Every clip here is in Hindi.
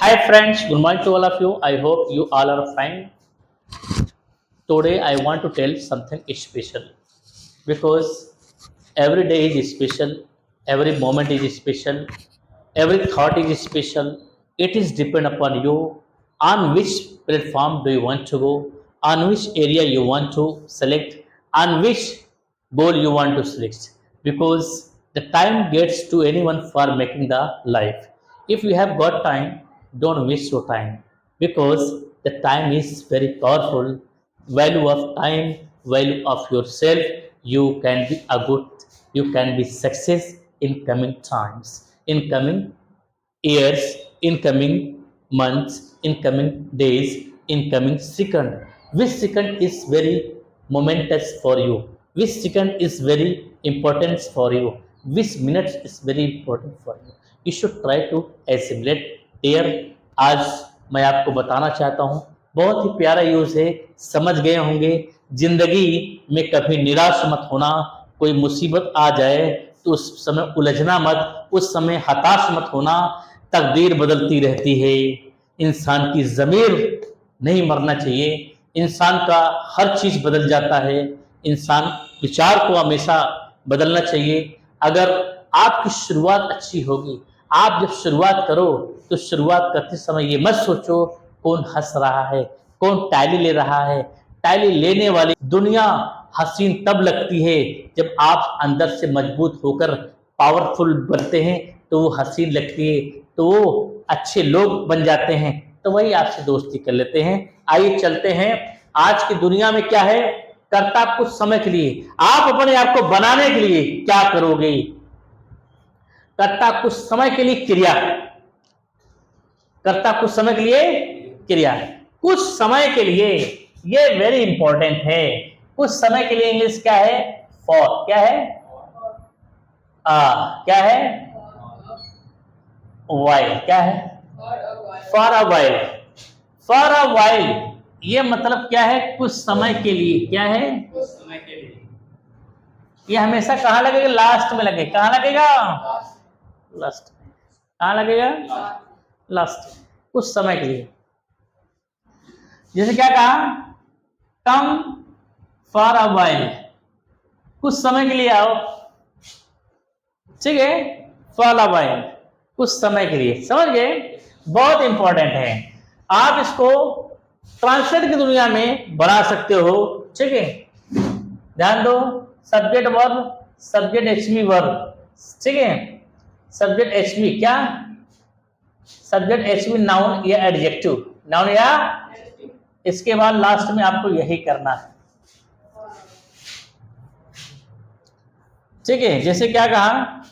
Hi friends, good morning to all of you. I hope you all are fine. Today I want to tell something special because every day is special, every moment is special, every thought is special. It is depend upon you on which platform do you want to go, on which area you want to select, on which goal you want to select. Because the time gets to anyone for making the life. If you have got time, don't waste your time because the time is very powerful. Value of time, value of yourself. You can be a good, you can be success in coming times, in coming years, in coming months, in coming days, in coming second. Which second is very momentous for you? Which second is very important for you? Which minute is very important for you? You should try to assimilate there. आज मैं आपको बताना चाहता हूँ, बहुत ही प्यारा यूज है, समझ गए होंगे। जिंदगी में कभी निराश मत होना, कोई मुसीबत आ जाए तो उस समय उलझना मत, उस समय हताश मत होना। तकदीर बदलती रहती है, इंसान की ज़मीर नहीं मरना चाहिए, इंसान का हर चीज़ बदल जाता है, इंसान विचार को हमेशा बदलना चाहिए। अगर आपकी शुरुआत अच्छी होगी, आप जब शुरुआत करो तो शुरुआत करते समय ये मत सोचो कौन हंस रहा है, कौन टाली ले रहा है। टाली लेने वाली दुनिया हसीन तब लगती है जब आप अंदर से मजबूत होकर पावरफुल बनते हैं, तो वो हसीन लगती है, तो वो अच्छे लोग बन जाते हैं, तो वही आपसे दोस्ती कर लेते हैं। आइए चलते हैं। आज की दुनिया में क्या है, करता कुछ समय के लिए, आप अपने आप को बनाने के लिए क्या करोगे? करता कुछ समय के लिए क्रिया, करता कुछ समय के लिए क्रिया, कुछ समय के लिए, ये वेरी इंपॉर्टेंट है। कुछ समय के लिए इंग्लिश क्या है? फॉर। क्या है? क्या है? वाइल। क्या है? For a while. For a while ये मतलब क्या है? कुछ समय के लिए। क्या है? कुछ समय के लिए। ये हमेशा कहाँ लगेगा? लास्ट में लगेगा। कहाँ लगेगा? लास्ट में। कहाँ लगेगा? लास्ट। कुछ समय के लिए। जैसे क्या कहा? कम फॉर अ वाइल, कुछ समय के लिए आओ। ठीक है, फॉर अ वाइल, कुछ समय के लिए। समझ गए? बहुत इंपॉर्टेंट है। आप इसको ट्रांसलेट की दुनिया में बना सकते हो। ठीक है, ध्यान दो। Subject verb, subject HV verb. ठीक है, सब्जेक्ट एचवी क्या? सब्जेक्ट एचवी नाउन या एडजेक्टिव। नाउन या, इसके बाद लास्ट में आपको यही करना है। ठीक है, जैसे क्या कहा?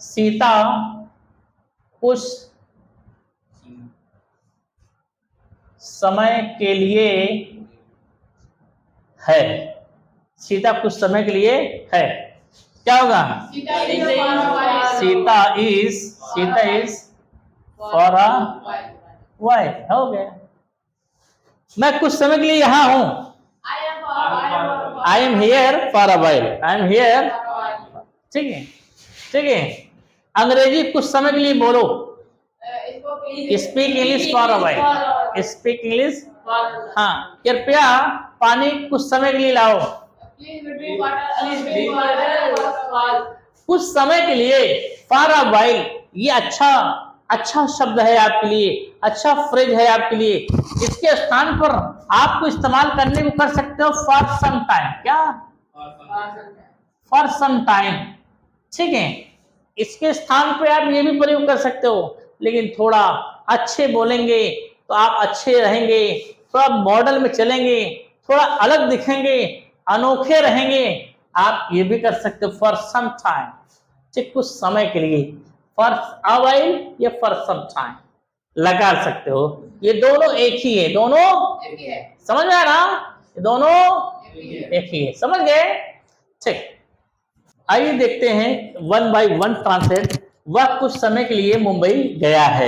सीता कुछ समय के लिए है। सीता कुछ समय के लिए है, क्या होगा? Sita is for a while. हो गया। मैं कुछ समय के लिए यहां हूं। I am here for a while. I am here. ठीक है, ठीक है। अंग्रेजी कुछ समय के लिए बोलो। Speak English for a while. Speak English. हाँ, कृपया पानी कुछ समय के लिए लाओ। कुछ समय के लिए, फॉर अ वाइल, ये अच्छा शब्द है आपके लिए, अच्छा फ्रेज है आपके लिए। इसके स्थान पर आपको इस्तेमाल करने को कर सकते हो फॉर सम टाइम। क्या? For some time. ठीक है, इसके स्थान पे आप ये भी प्रयोग कर सकते हो, लेकिन थोड़ा अच्छे बोलेंगे तो आप अच्छे रहेंगे, थोड़ा मॉडल में चलेंगे, थोड़ा अलग दिखेंगे, अनोखे रहेंगे। आप ये भी कर सकते हो फॉर सम टाइम। ठीक, कुछ समय के लिए। फॉर अ वाइल या फॉर सम टाइम लगा सकते हो। ये दोनों एक ही है, दोनों समझ में आ रहा? ये दोनों एक ही है। समझ गए? ठीक, आइए देखते हैं वन बाय वन ट्रांसलेट। वह कुछ समय के लिए मुंबई गया है,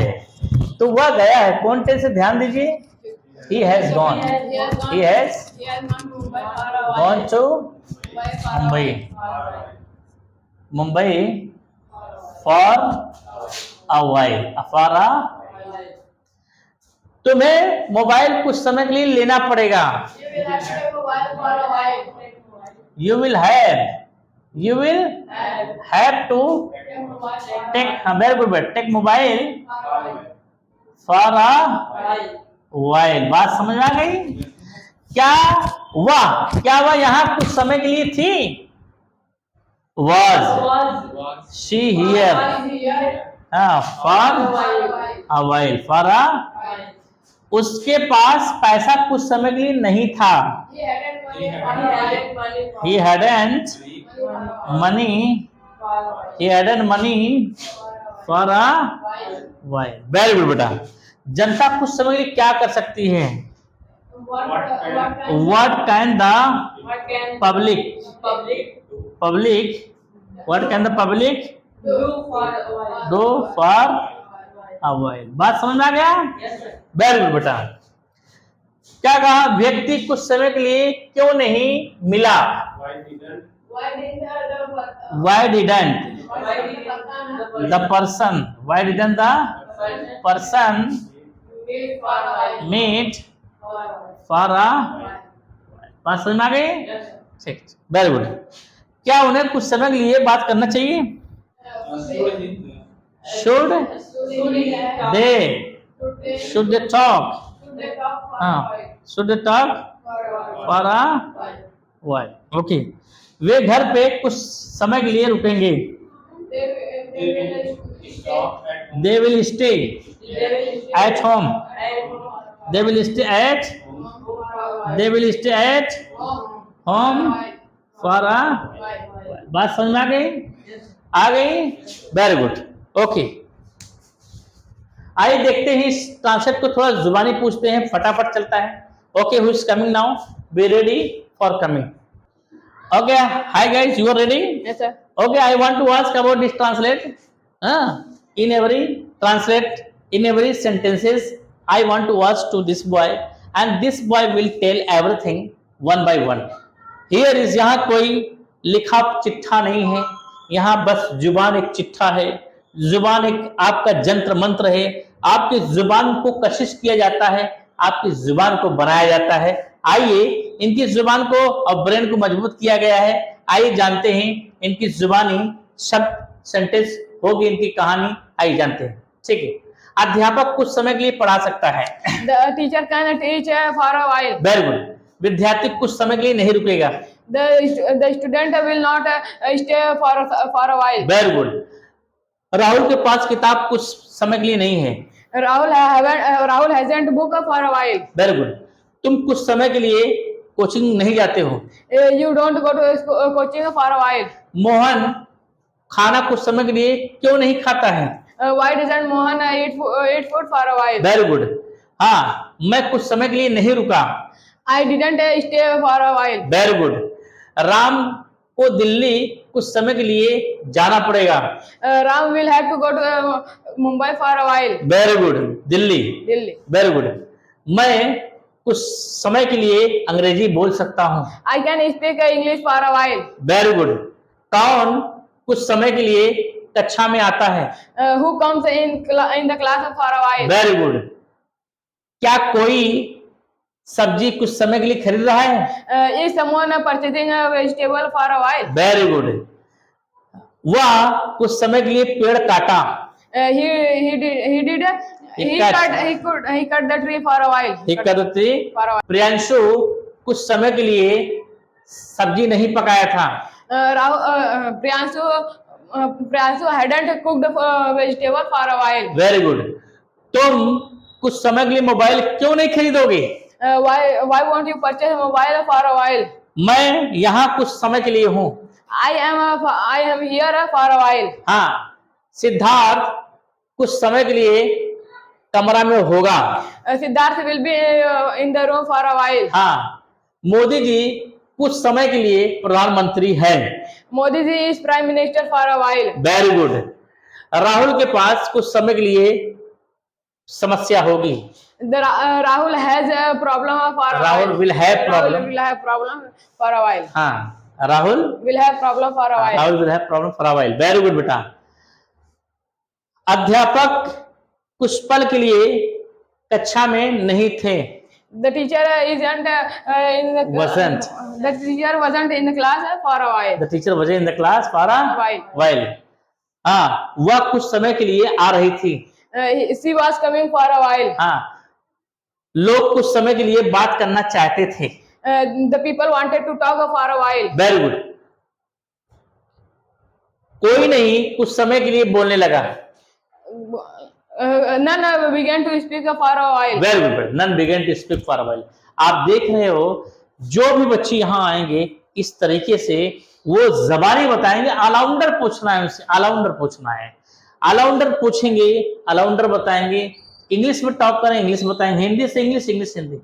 तो वह गया है कौन से? ध्यान दीजिए। He has gone to Mumbai. Mumbai for a while. For a तुम्हें मोबाइल कुछ समय के लिए लेना पड़ेगा. You will have to take, very good बेटा, take mobile for a while. बात समझ में आ गई? क्या वह यहाँ कुछ समय के लिए थी? Was she here? For a while. For a, उसके पास पैसा कुछ समय के लिए नहीं था. He hadn't money for a while. Very good बेटा. जनता कुछ समय के लिए क्या कर सकती है? What can the public do for a while? बात समझ में आ गया? वेरी गुड बेटा. क्या कहा? व्यक्ति कुछ समय के लिए क्यों नहीं मिला? Why didn't the person meet for a, बात समझ में आ गई? ठीक, वेरी गुड. क्या उन्हें कुछ समय के लिए बात करना चाहिए? Should they talk? Should they talk for a while? Okay. वे घर पे कुछ समय के लिए रुकेंगे. They will stay at home. They will stay at home for a, बात समझ में आ गई? Very good. ओके, आइए देखते हैं इस ट्रांसलेट को, थोड़ा जुबानी पूछते हैं, फटाफट चलता है. Okay, who is coming now? Be ready for coming. Okay, hi guys, you are ready? Yes, sir. Okay, I want to ask about this translate. In every sentences, I want to ask to this boy, and this boy will tell everything one by one. Here is, यहाँ कोई लिखा चिट्ठा नहीं है, यहाँ बस जुबान एक चिट्ठा है. जुबान एक आपका जंत्र मंत्र है. आपकी जुबान को कशिश किया जाता है, आपकी जुबान को बनाया जाता है. आइए, इनकी जुबान को और ब्रेन को मजबूत किया गया है. आइए जानते हैं इनकी जुबानी शब्द, सेंटेंस होगी इनकी कहानी. आइए जानते हैं. ठीक है. अध्यापक कुछ समय के लिए पढ़ा सकता है. The teacher can teach for a while. Very good. विद्यार्थी कुछ समय के लिए नहीं रुकेगा. The student will not stay for a while. Very good. Rahul के पास किताब कुछ समय के लिए नहीं है. Rahul hasn't book for a while. Very good. तुम कुछ समय के लिए कोचिंग नहीं जाते हो. You don't go to coaching for a while. Mohan खाना कुछ समय के लिए क्यों नहीं खाता है? Why doesn't Mohan eat food for a while? Very good. हाँ, मैं कुछ समय के लिए नहीं रुका. I didn't stay for a while. Very good. Ram को दिल्ली कुछ समय के लिए जाना पड़ेगा. Ram will have to go to Mumbai for a while. Very good. Delhi. Very good. मैं कुछ समय के लिए अंग्रेजी बोल सकता हूँ. I can speak English for a while. Very good. कौन कुछ समय के लिए कक्षा में आता है? Who comes in the class for a while? Very good. क्या कोई सब्जी कुछ समय के लिए खरीद रहा है? Is someone purchasing a vegetable for a while? Very good. वह कुछ समय के लिए पेड़ काटा. He cut the tree for a while. cut the tree for a while. Priyanshu कुछ समय के लिए सब्जी नहीं पकाया था. Priyanshu hadn't cooked vegetable for a while. Very good. तुम कुछ समय के लिए मोबाइल क्यों नहीं खरीदोगे? Why won't you purchase a mobile for a while? मैं यहाँ कुछ समय के लिए हूँ. I am here for a while. हाँ. सिद्धार्थ कुछ समय के लिए कमरा में होगा. Siddharth will be in the room for a while. हाँ. मोदी जी कुछ समय के लिए प्रधानमंत्री है. Modi ji is prime minister for a while. Very good. Rahul के पास कुछ समय के लिए समस्या होगी. Rahul has a problem for a while. Rahul will have problem. Rahul will have problem for a while. हाँ. Rahul will have problem for a while. Rahul will have problem for a while. Very good बेटा. अध्यापक कुछ पल के लिए कक्षा में नहीं थे। The teacher isn't in the Wasn't. The teacher wasn't in the class for a while. The teacher was in the class for a While. While. हाँ, वह कुछ समय के लिए आ रही थी। She was coming for a while. हाँ, लोग कुछ समय के लिए बात करना चाहते थे। The people wanted to talk for a while. Very good. कोई नहीं कुछ समय के लिए बोलने लगा। None began to speak for a while. Very good. None begin to speak for a while. आप देख रहे हो जो भी बच्चे यहाँ आएंगे इस तरीके से वो जबानी बताएंगे। ऑलराउंडर पूछना है उनसे, ऑलराउंडर पूछना है, ऑलराउंडर पूछेंगे, ऑलराउंडर बताएंगे। इंग्लिश में टॉप करें, इंग्लिश बताएंगे, हिंदी से इंग्लिश, इंग्लिश से हिंदी।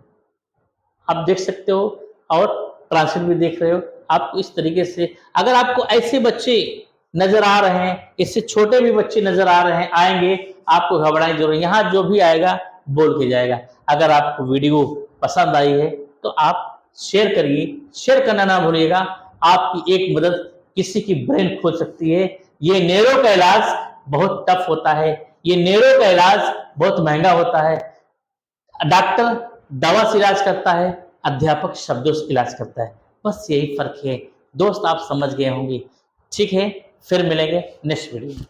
आप देख सकते हो और ट्रांसलेट भी देख रहे हो। आपको इस तरीके से अगर आपको ऐसे बच्चे नजर आ रहे हैं, इससे छोटे भी बच्चे नजर आ रहे हैं, आएंगे, आपको घबराने की जरूरत नहीं। यहाँ जो भी आएगा बोल के जाएगा। अगर आपको वीडियो पसंद आई है तो आप शेयर करिए, शेयर करना ना भूलिएगा। आपकी एक मदद किसी की ब्रेन खोल सकती है। ये नेरो का इलाज बहुत टफ होता है, ये नेरो का इलाज बहुत महंगा होता है। डॉक्टर दवा से इलाज करता है, अध्यापक शब्दों से इलाज करता है। बस यही फर्क है दोस्त, आप समझ गए होंगे। ठीक है, फिर मिलेंगे नेक्स्ट वीडियो में।